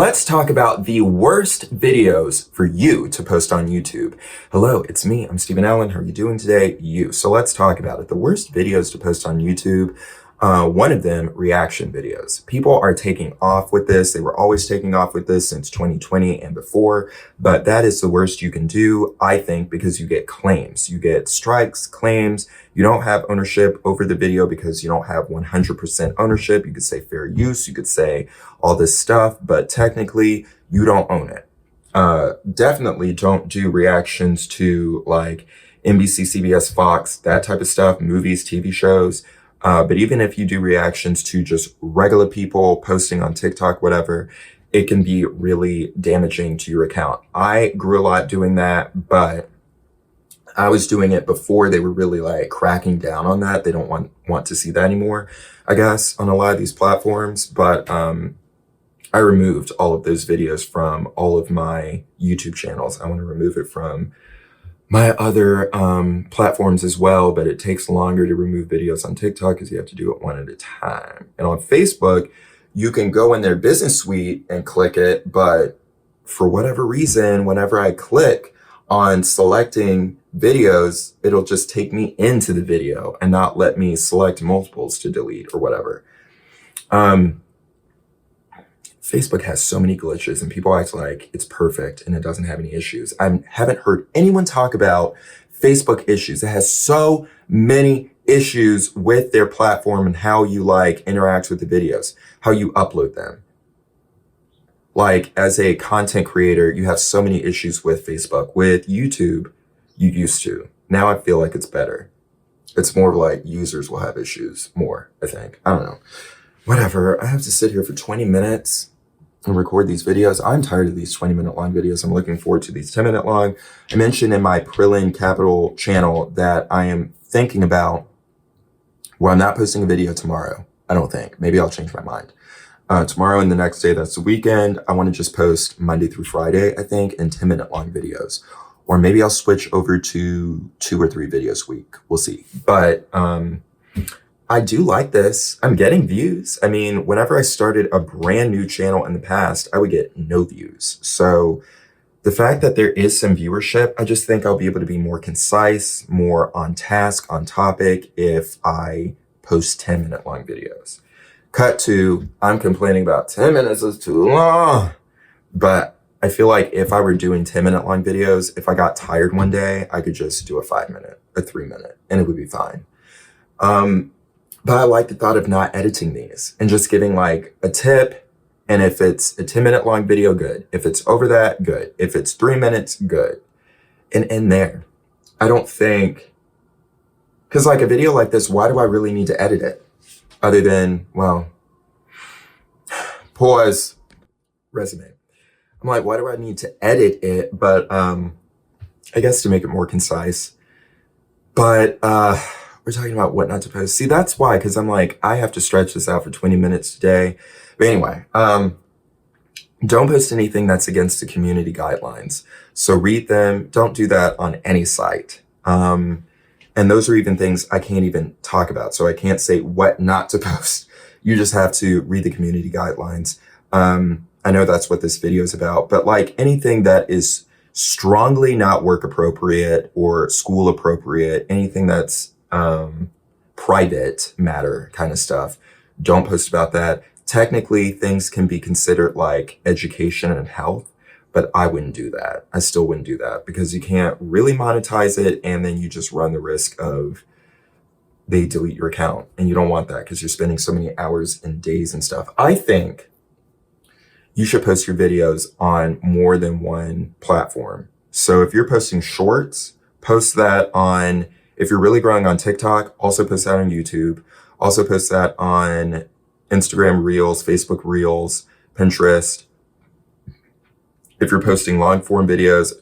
Let's talk about the worst videos for you to post on YouTube. Hello, it's me, I'm Steven Allen. How are you doing today? So let's talk about it. The worst videos to post on YouTube. One of them, reaction videos. People are taking off with this. They were always taking off with this since 2020 and before, but that is the worst you can do, I think, because you get claims. You get strikes, claims. You don't have ownership over the video because you don't have 100% ownership. You could say fair use. You could say all this stuff, but technically you don't own it. Definitely don't do reactions to like NBC, CBS, Fox, that type of stuff, movies, TV shows. But even if you do reactions to just regular people posting on TikTok, whatever, it can be really damaging to your account. I grew a lot doing that, but I was doing it before they were really like cracking down on that. They don't want to see that anymore, I guess, on a lot of these platforms. But I removed all of those videos from all of my YouTube channels. I want to remove it from my other platforms as well, but it takes longer to remove videos on TikTok because you have to do it one at a time. And on Facebook, you can go in their business suite and click it, but for whatever reason, whenever I click on selecting videos, it'll just take me into the video and not let me select multiples to delete or whatever. Facebook has so many glitches and people act like it's perfect and it doesn't have any issues. I haven't heard anyone talk about Facebook issues. It has so many issues with their platform and how you like interact with the videos, how you upload them. Like as a content creator, you have so many issues with Facebook. With YouTube, you used to. Now I feel like it's better. It's more like users will have issues more, I think. I don't know. Whatever. I have to sit here for 20 minutes and record these videos. I'm tired of these 20-minute long videos. I'm looking forward to these 10-minute long. I mentioned in my Prillen Capital channel that I am thinking about, well, I'm not posting a video tomorrow. I don't think. Maybe I'll change my mind. Tomorrow and the next day, that's the weekend. I want to just post Monday through Friday, I think, and 10-minute long videos. Or maybe I'll switch over to 2 or 3 videos a week. We'll see. But I do like this. I'm getting views. I mean, whenever I started a brand new channel in the past, I would get no views. So the fact that there is some viewership, I just think I'll be able to be more concise, more on task, on topic if I post 10-minute long videos. Cut to, I'm complaining about 10 minutes is too long. But I feel like if I were doing 10-minute long videos, if I got tired one day, I could just do a 5-minute, a 3-minute, and it would be fine. But I like the thought of not editing these and just giving like a tip. And if it's a 10-minute long video, good. If it's over that, good. If it's 3 minutes, good. And in there, I don't think, because like a video like this, why do I really need to edit it? Other than, well, pause, resume. I'm like, why do I need to edit it? But I guess to make it more concise. But we're talking about what not to post. See, that's why, because I'm like, I have to stretch this out for 20 minutes today. But anyway, don't post anything that's against the community guidelines. So read them. Don't do that on any site. And those are even things I can't even talk about. So I can't say what not to post. You just have to read the community guidelines. I know that's what this video is about, but like anything that is strongly not work appropriate or school appropriate, anything that's private matter kind of stuff, don't post about that. Technically, things can be considered like education and health, but I wouldn't do that. I still wouldn't do that because you can't really monetize it. And then you just run the risk of they delete your account, and you don't want that because you're spending so many hours and days and stuff. I think you should post your videos on more than one platform. So if you're posting shorts, post that on, if you're really growing on TikTok, also post that on YouTube. Also post that on Instagram Reels, Facebook Reels, Pinterest. If you're posting long form videos,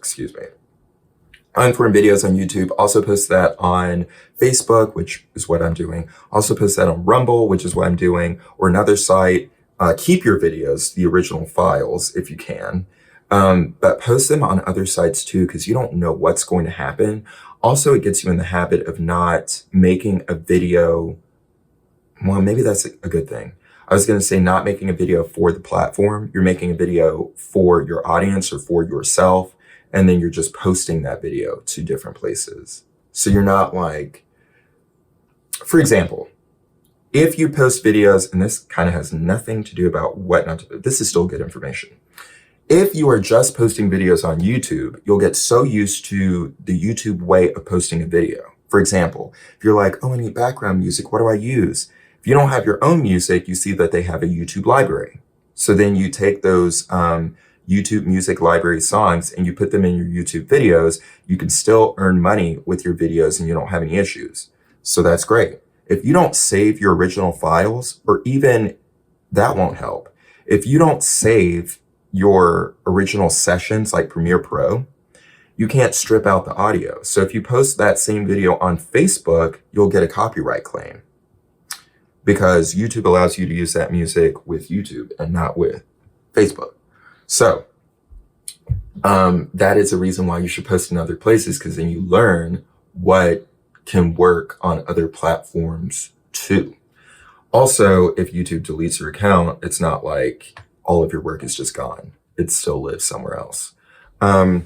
long form videos on YouTube, also post that on Facebook, which is what I'm doing. Also post that on Rumble, which is what I'm doing, or another site. Keep your videos, the original files, if you can. But post them on other sites too, because you don't know what's going to happen. Also, it gets you in the habit of not making a video. Well, maybe that's a good thing. I was going to say not making a video for the platform. You're making a video for your audience or for yourself, and then you're just posting that video to different places. So you're not like, for example, if you post videos, and this kind of has nothing to do about what not to do, this is still good information. If you are just posting videos on YouTube, you'll get so used to the YouTube way of posting a video. For example, if you're like, oh, I need background music, what do I use? If you don't have your own music, you see that they have a YouTube library. So then you take those YouTube music library songs and you put them in your YouTube videos. You can still earn money with your videos and you don't have any issues. So that's great. If you don't save your original files, or even that won't help. If you don't save your original sessions like Premiere Pro, you can't strip out the audio. So if you post that same video on Facebook, you'll get a copyright claim because YouTube allows you to use that music with YouTube and not with Facebook. So that is a reason why you should post in other places, because then you learn what can work on other platforms too. Also, if YouTube deletes your account, it's not like all of your work is just gone. It still lives somewhere else. But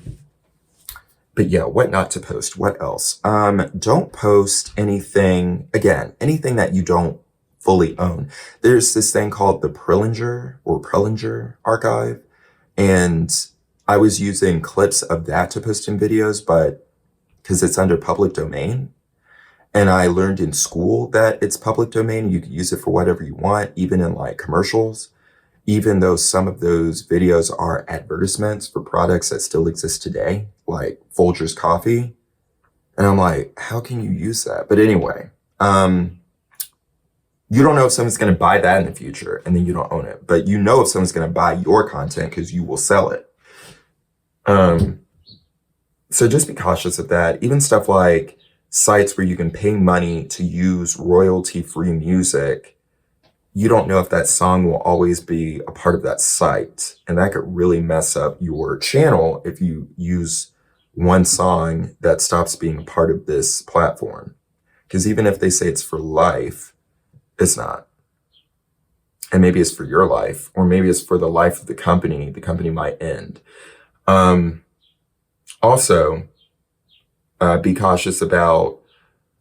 yeah, what not to post? What else? Don't post anything, again, anything that you don't fully own. There's this thing called the Prillen archive. And I was using clips of that to post in videos, but because it's under public domain. And I learned in school that it's public domain. You can use it for whatever you want, even in like commercials, even though some of those videos are advertisements for products that still exist today, like Folgers coffee. And I'm like, how can you use that? But anyway, you don't know if someone's going to buy that in the future, and then you don't own it. But you know if someone's going to buy your content because you will sell it. So just be cautious of that. Even stuff like sites where you can pay money to use royalty-free music, you don't know if that song will always be a part of that site. And that could really mess up your channel if you use one song that stops being a part of this platform. Because even if they say it's for life, it's not. And maybe it's for your life, or maybe it's for the life of the company. The company might end. Also, be cautious about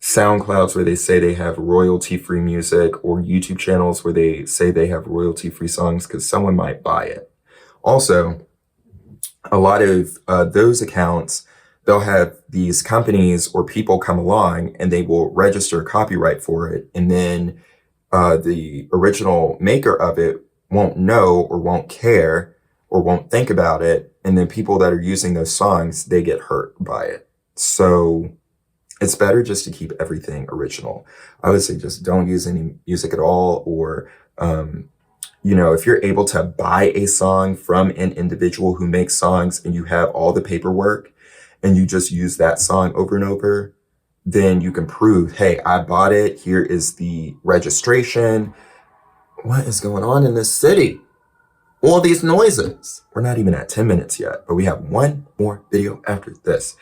SoundClouds where they say they have royalty-free music, or YouTube channels where they say they have royalty-free songs, because someone might buy it. Also, a lot of those accounts, they'll have these companies or people come along and they will register copyright for it. And then the original maker of it won't know or won't care or won't think about it. And then people that are using those songs, they get hurt by it. So it's better just to keep everything original. I would say just don't use any music at all. Or, if you're able to buy a song from an individual who makes songs and you have all the paperwork and you just use that song over and over, then you can prove, hey, I bought it. Here is the registration. What is going on in this city? All these noises. We're not even at 10 minutes yet, but we have one more video after this.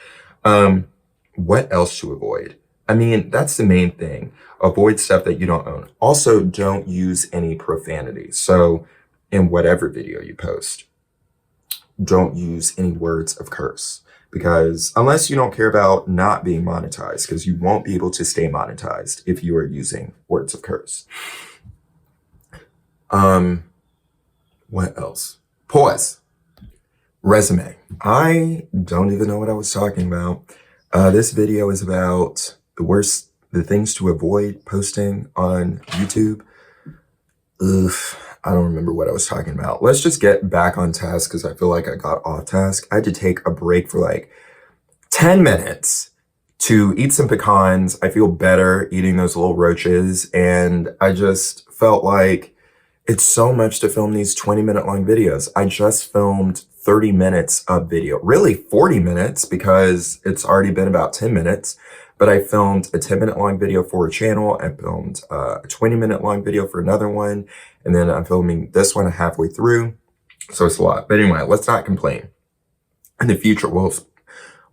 What else to avoid? I mean, that's the main thing. Avoid stuff that you don't own. Also, don't use any profanity. So in whatever video you post, don't use any words of curse. Because unless you don't care about not being monetized, because you won't be able to stay monetized if you are using words of curse. What else? Pause. Resume. I don't even know what I was talking about. This video is about the things to avoid posting on YouTube. I don't remember what I was talking about. Let's just get back on task because I feel like I got off task. I had to take a break for like 10 minutes to eat some pecans. I feel better eating those little roaches. And I just felt like it's so much to film these 20-minute long videos. I just filmed 30 minutes of video, really 40 minutes because it's already been about 10 minutes. But I filmed a 10-minute long video for a channel. I filmed a 20-minute long video for another one. And then I'm filming this one halfway through. So it's a lot. But anyway, let's not complain. In the future, we'll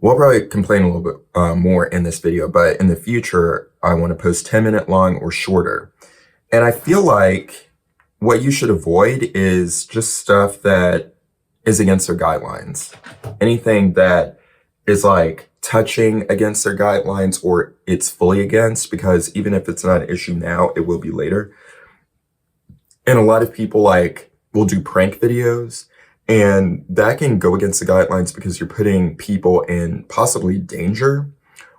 probably complain a little bit more in this video. But in the future, I want to post 10-minute long or shorter. And I feel like what you should avoid is just stuff that is against their guidelines. Anything that is like touching against their guidelines or it's fully against, because even if it's not an issue now, it will be later. And a lot of people like will do prank videos, and that can go against the guidelines because you're putting people in possibly danger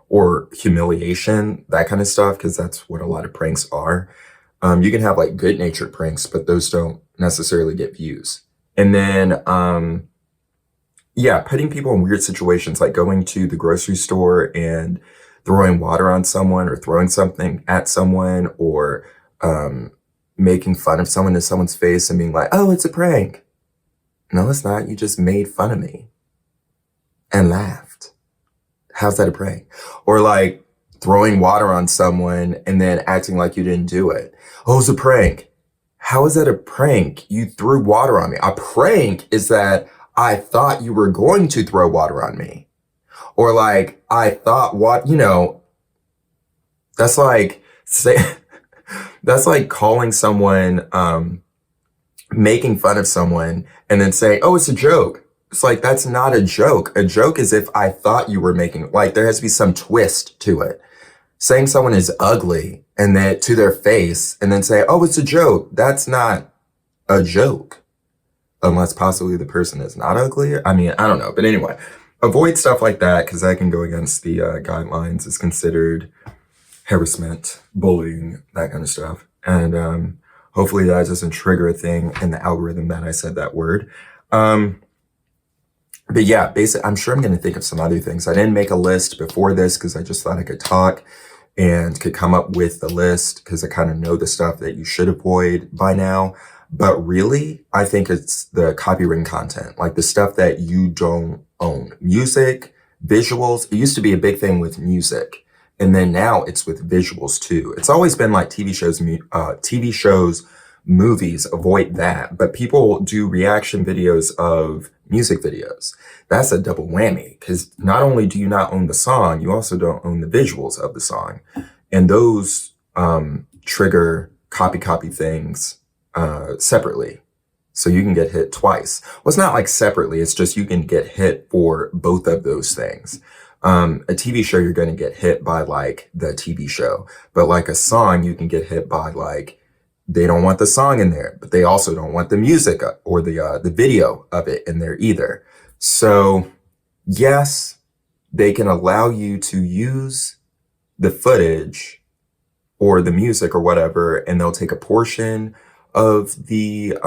or humiliation, that kind of stuff, because that's what a lot of pranks are. You can have like good natured pranks, but those don't necessarily get views. And then, yeah, putting people in weird situations, like going to the grocery store and throwing water on someone or throwing something at someone, or making fun of someone to someone's face and being like, oh, it's a prank. No, it's not. You just made fun of me and laughed. How's that a prank? Or like throwing water on someone and then acting like you didn't do it. Oh, it's a prank. How is that a prank? You threw water on me. A prank is that I thought you were going to throw water on me. Or like, I thought what, that's like, that's like calling someone, making fun of someone and then saying, oh, it's a joke. It's like, that's not a joke. A joke is if I thought you were making, like, there has to be some twist to it. Saying someone is ugly and then to their face and then say, oh, it's a joke. That's not a joke. Unless possibly the person is not ugly. I mean, I don't know. But anyway, avoid stuff like that because that can go against the guidelines. It's considered harassment, bullying, that kind of stuff. And hopefully that doesn't trigger a thing in the algorithm that I said that word. But yeah, basically, I'm sure I'm going to think of some other things. I didn't make a list before this because I just thought I could talk and could come up with the list because I kind of know the stuff that you should avoid by now. But really, I think it's the copywritten content, like the stuff that you don't own. Music, visuals. It used to be a big thing with music. And then now it's with visuals too. It's always been like TV shows, movies, avoid that. But people do reaction videos of music videos. That's a double whammy because not only do you not own the song, you also don't own the visuals of the song. And those trigger copy things separately. So you can get hit twice. Well, it's not like separately. It's just you can get hit for both of those things. A TV show, you're going to get hit by like the TV show, but like a song, you can get hit by like, they don't want the song in there, but they also don't want the music or the video of it in there either. So yes, they can allow you to use the footage or the music or whatever, and they'll take a portion of the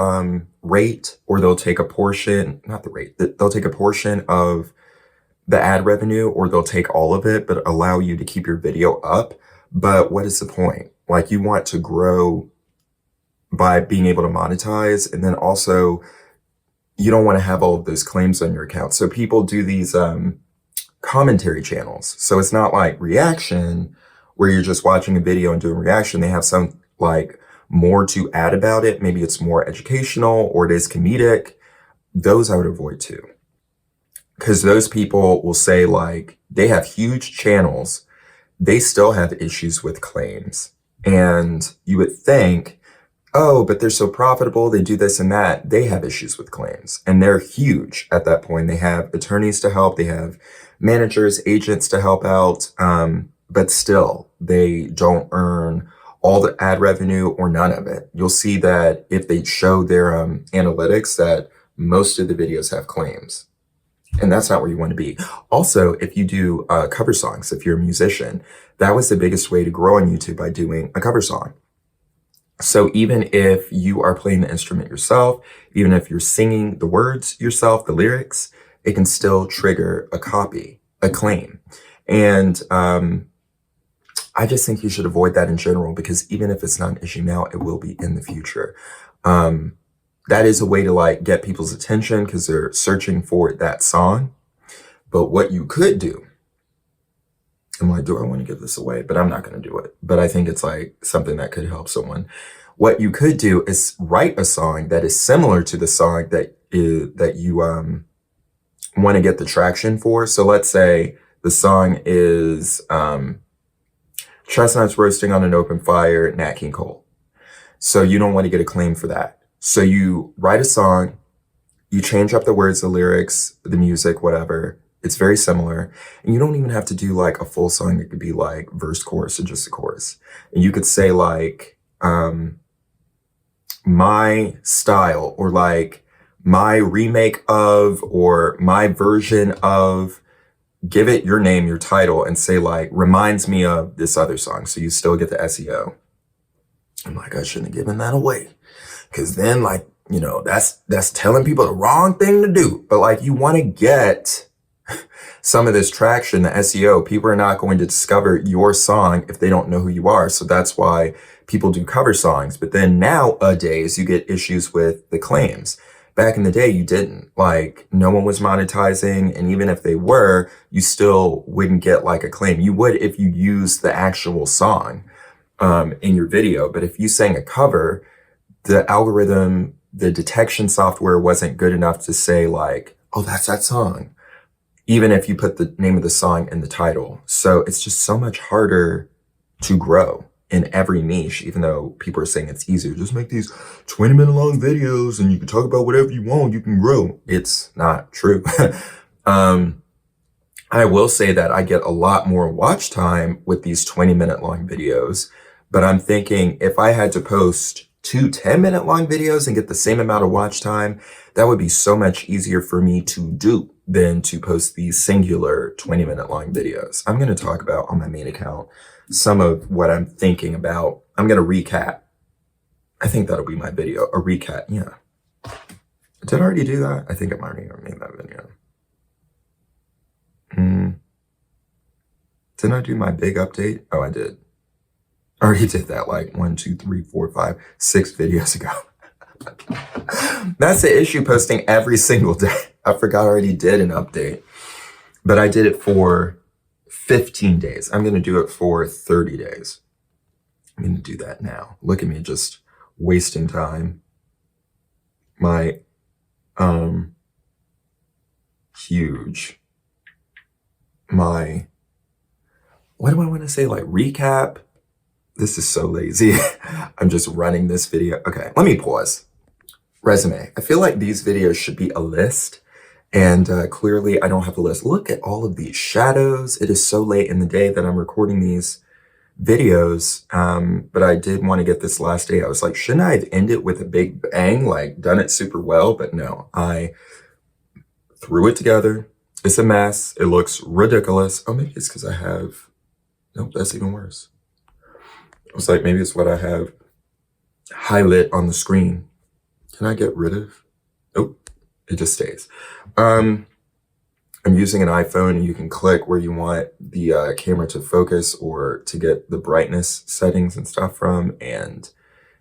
rate, or they'll take a portion, not the rate, they'll take a portion of the ad revenue, or they'll take all of it, but allow you to keep your video up. But what is the point? Like, you want to grow by being able to monetize. And then also you don't want to have all of those claims on your account. So people do these commentary channels. So it's not like reaction where you're just watching a video and doing reaction. They have some like more to add about it. Maybe it's more educational or it is comedic. Those I would avoid too. Because those people will say like they have huge channels. They still have issues with claims. And you would think, oh, but they're so profitable. They do this and that. They have issues with claims and they're huge at that point. They have attorneys to help. They have managers, agents to help out. But still, they don't earn all the ad revenue or none of it. You'll see that if they show their analytics that most of the videos have claims. And that's not where you want to be. Also, if you do cover songs, if you're a musician, that was the biggest way to grow on YouTube, by doing a cover song. So even if you are playing the instrument yourself, even if you're singing the words yourself, the lyrics, it can still trigger a claim. And I just think you should avoid that in general, because even if it's not an issue now, it will be in the future. That is a way to like get people's attention because they're searching for that song. But what you could do, I'm like, do I want to give this away? But I'm not going to do it. But I think it's like something that could help someone. What you could do is write a song that is similar to the song that you want to get the traction for. So let's say the song is chestnuts roasting on an open fire, Nat King Cole. So you don't want to get a claim for that. So you write a song, you change up the words, the lyrics, the music, whatever. It's very similar. And you don't even have to do like a full song. It could be like verse, chorus, or just a chorus. And you could say like, my style, or like my remake of, or my version of, give it your name, your title, and say like, reminds me of this other song. So you still get the SEO. I'm like, I shouldn't have given that away. Cause then like, you know, that's telling people the wrong thing to do. But like, you want to get some of this traction, the SEO. People are not going to discover your song if they don't know who you are. So that's why people do cover songs. But then nowadays you get issues with the claims. Back in the day, you didn't. Like, no one was monetizing. And even if they were, you still wouldn't get like a claim. You would if you used the actual song in your video. But if you sang a cover, the algorithm, the detection software wasn't good enough to say like, oh, that's that song, even if you put the name of the song in the title. So it's just so much harder to grow in every niche, even though people are saying it's easier. Just make these 20-minute long videos and you can talk about whatever you want, you can grow. It's not true. I will say that I get a lot more watch time with these 20-minute long videos, but I'm thinking if I had to post 2 10-minute long videos and get the same amount of watch time, that would be so much easier for me to do than to post these singular 20-minute long videos. I'm going to talk about on my main account some of what I'm thinking about. I'm going to recap. I think that'll be my video, a recap. Yeah. Did I already do that? I think I might have made that video. Didn't I do my big update? Oh, I did. I already did that like 1, 2, 3, 4, 5, 6 videos ago. That's the issue, posting every single day. I forgot I already did an update, but I did it for 15 days. I'm going to do it for 30 days. I'm going to do that now. Look at me just wasting time. My huge, my, what do I want to say? Like recap. This is so lazy. I'm just running this video. Okay, let me pause. Resume. I feel like these videos should be a list, and clearly I don't have a list. Look at all of these shadows. It is so late in the day that I'm recording these videos, but I did want to get this last day. I was like, shouldn't I have ended with a big bang, like done it super well? But no, I threw it together. It's a mess. It looks ridiculous. Oh, maybe it's because I have, nope, that's even worse. I was like, maybe it's what I have highlight on the screen. Can I get rid of? Nope, it just stays. I'm using an iPhone, and you can click where you want the camera to focus or to get the brightness settings and stuff from, and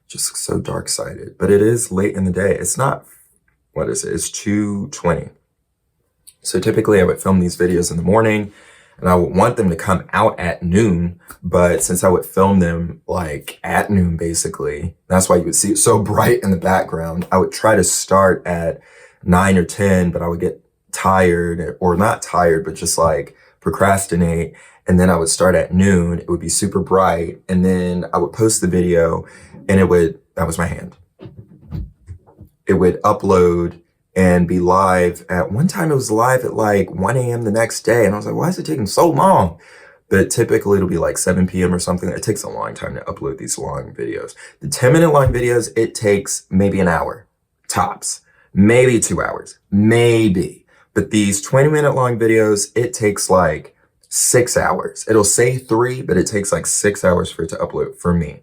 just looks so dark-sided. But it is late in the day. It's not, what is it? It's 2:20. So typically I would film these videos in the morning, and I would want them to come out at noon, but since I would film them like at noon, basically, that's why you would see it so bright in the background. I would try to start at 9 or 10, but I would get tired, or not tired, but just like procrastinate. And then I would start at noon. It would be super bright. And then I would post the video, and that was my hand. It would upload and be live. At one time it was live at like 1 a.m. the next day. And I was like, why is it taking so long? But typically it'll be like 7 p.m. or something. It takes a long time to upload these long videos. The 10-minute long videos, it takes maybe an hour, tops, maybe 2 hours, maybe. But these 20-minute long videos, it takes like 6 hours. It'll say 3, but it takes like 6 hours for it to upload for me.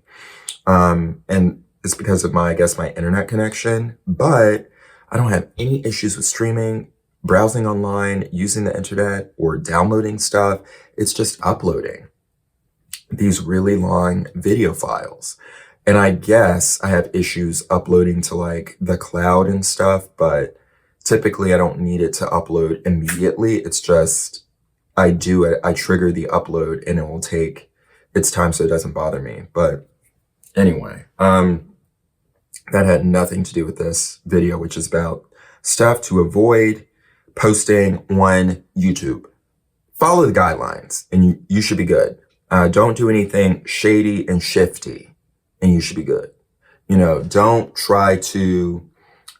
And it's because of I guess my internet connection, but I don't have any issues with streaming, browsing online, using the internet, or downloading stuff. It's just uploading these really long video files. And I guess I have issues uploading to like the cloud and stuff, but typically I don't need it to upload immediately. It's just, I do it, I trigger the upload, and it will take its time so it doesn't bother me. But anyway, that had nothing to do with this video, which is about stuff to avoid posting on YouTube. Follow the guidelines, and you should be good. Don't do anything shady and shifty, and you should be good. don't try to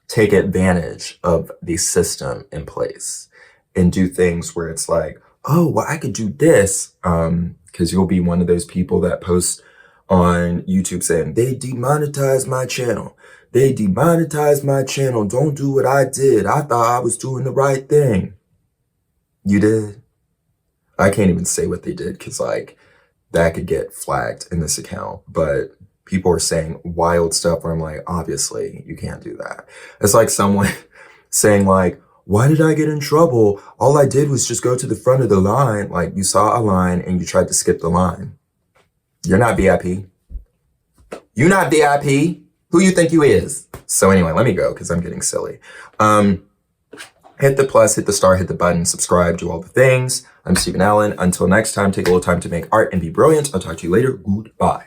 take advantage of the system in place and do things where it's like, oh, well, I could do this. Because you'll be one of those people that post on YouTube saying, they demonetized my channel. They demonetized my channel. Don't do what I did. I thought I was doing the right thing. You did? I can't even say what they did because like that could get flagged in this account. But people are saying wild stuff where I'm like, obviously you can't do that. It's like someone saying like, why did I get in trouble? All I did was just go to the front of the line. Like you saw a line and you tried to skip the line. You're not VIP. You're not VIP. Who you think you is? So anyway, let me go because I'm getting silly. Hit the plus, hit the star, hit the button, subscribe, do all the things. I'm Steven Allen. Until next time, take a little time to make art and be brilliant. I'll talk to you later. Goodbye.